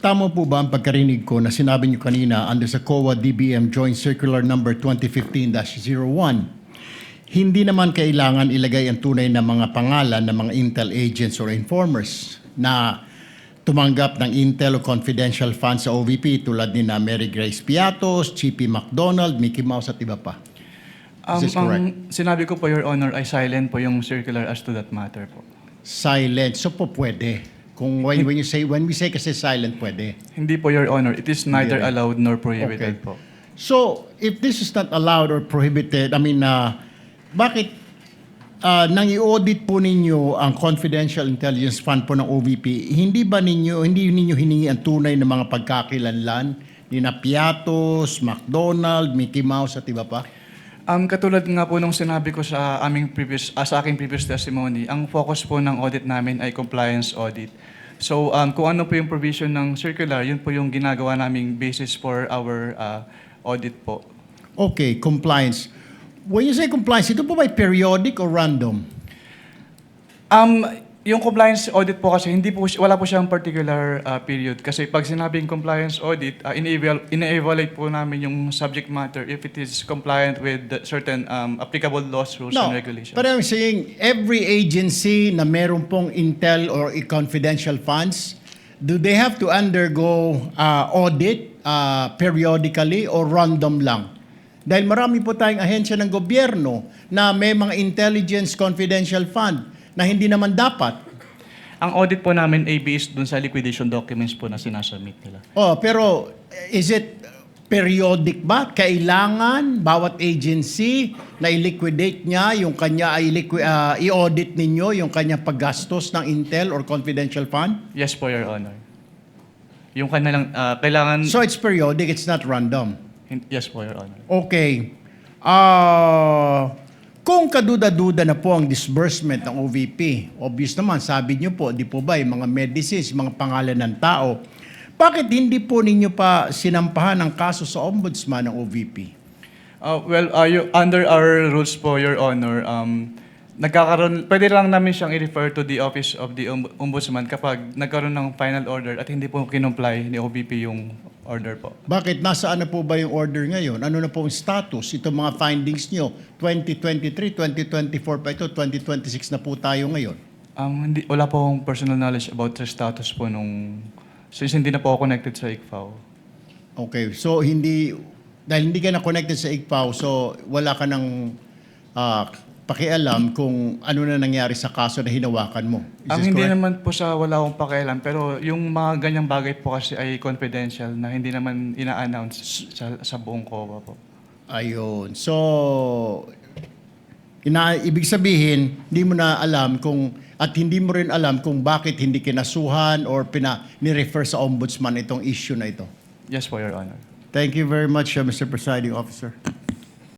tama po ba ang pagkarinig ko na sinabi niyo kanina under sa COA DBM Joint Circular Number 2015-01, hindi naman kailangan ilagay ang tunay na mga pangalan ng mga intel agents or informers na tumanggap ng intel o confidential funds sa OVP tulad ni na Mary Grace Piatos, Chippy McDonald, Mickey Mouse at iba pa? Is this correct? Ang sinabi ko po, Your Honor, ay silent po yung circular as to that matter po. Silent. So po pwede. Kung when we say kasi silent, pwede. Hindi po, Your Honor. It is neither Hindi rin. allowed nor prohibited Okay. po. So, if this is not allowed or prohibited, bakit nang i-audit po ninyo ang confidential intelligence fund po ng OVP, hindi ninyo hiningi ang tunay na mga pagkakilanlan ni na Piatos, McDonald, Mickey Mouse at iba pa? Katulad nga po nung sinabi ko sa sa aking previous testimony, ang focus po ng audit namin ay compliance audit. So, kung ano po yung provision ng circular, yun po yung ginagawa naming basis for our audit po. Okay, compliance. When you say compliance, ito po ba periodic or random? Yung compliance audit po kasi wala po siyang particular period kasi pag sinabing compliance audit, ine-evaluate po namin yung subject matter if it is compliant with certain applicable laws, rules, and regulations. But I'm saying every agency na meron pong intel or confidential funds, do they have to undergo audit periodically or random lang? Dahil marami po tayong ahensya ng gobyerno na may mga intelligence confidential fund na hindi naman dapat. Ang audit po namin ay based dun sa liquidation documents po na sinasubmit nila. Pero is it periodic ba? Kailangan bawat agency na i-liquidate niya yung kanya i-audit ninyo yung kanya paggastos ng intel or confidential fund? Yes po, Your Honor. Yung kanilang kailangan... So it's periodic, it's not random. Yes po, Your Honor. Okay. Kung kaduda-duda na po ang disbursement ng OVP, obvious naman, sabi niyo po, di po ba, yung mga medicines, mga pangalan ng tao, bakit hindi po ninyo pa sinampahan ang kaso sa ombudsman ng OVP? Under our rules po, Your Honor, pwede lang namin siyang i-refer to the Office of the Ombudsman kapag nagkaroon ng final order at hindi po kinumply ni OVP yung order po. Bakit? Nasaan na po ba yung order ngayon? Ano na po ang status? Itong mga findings nyo, 2023, 2024 pa ito, 2026 na po tayo ngayon. Wala po akong personal knowledge about the status po since hindi na po ako connected sa ICFAO. Okay, so dahil hindi ka na connected sa ICFAO, so wala ka ng pakialam kung ano na nangyari sa kaso na hinawakan mo. Hindi naman po sa wala akong pakialam, pero yung mga ganyang bagay po kasi ay confidential na hindi naman ina-announce sa buong COA po. Ayun. So, ibig sabihin, hindi mo na alam at hindi mo rin alam kung bakit hindi kinasuhan or ni-refer sa ombudsman itong issue na ito. Yes po, Your Honor. Thank you very much, Mr. Presiding Officer.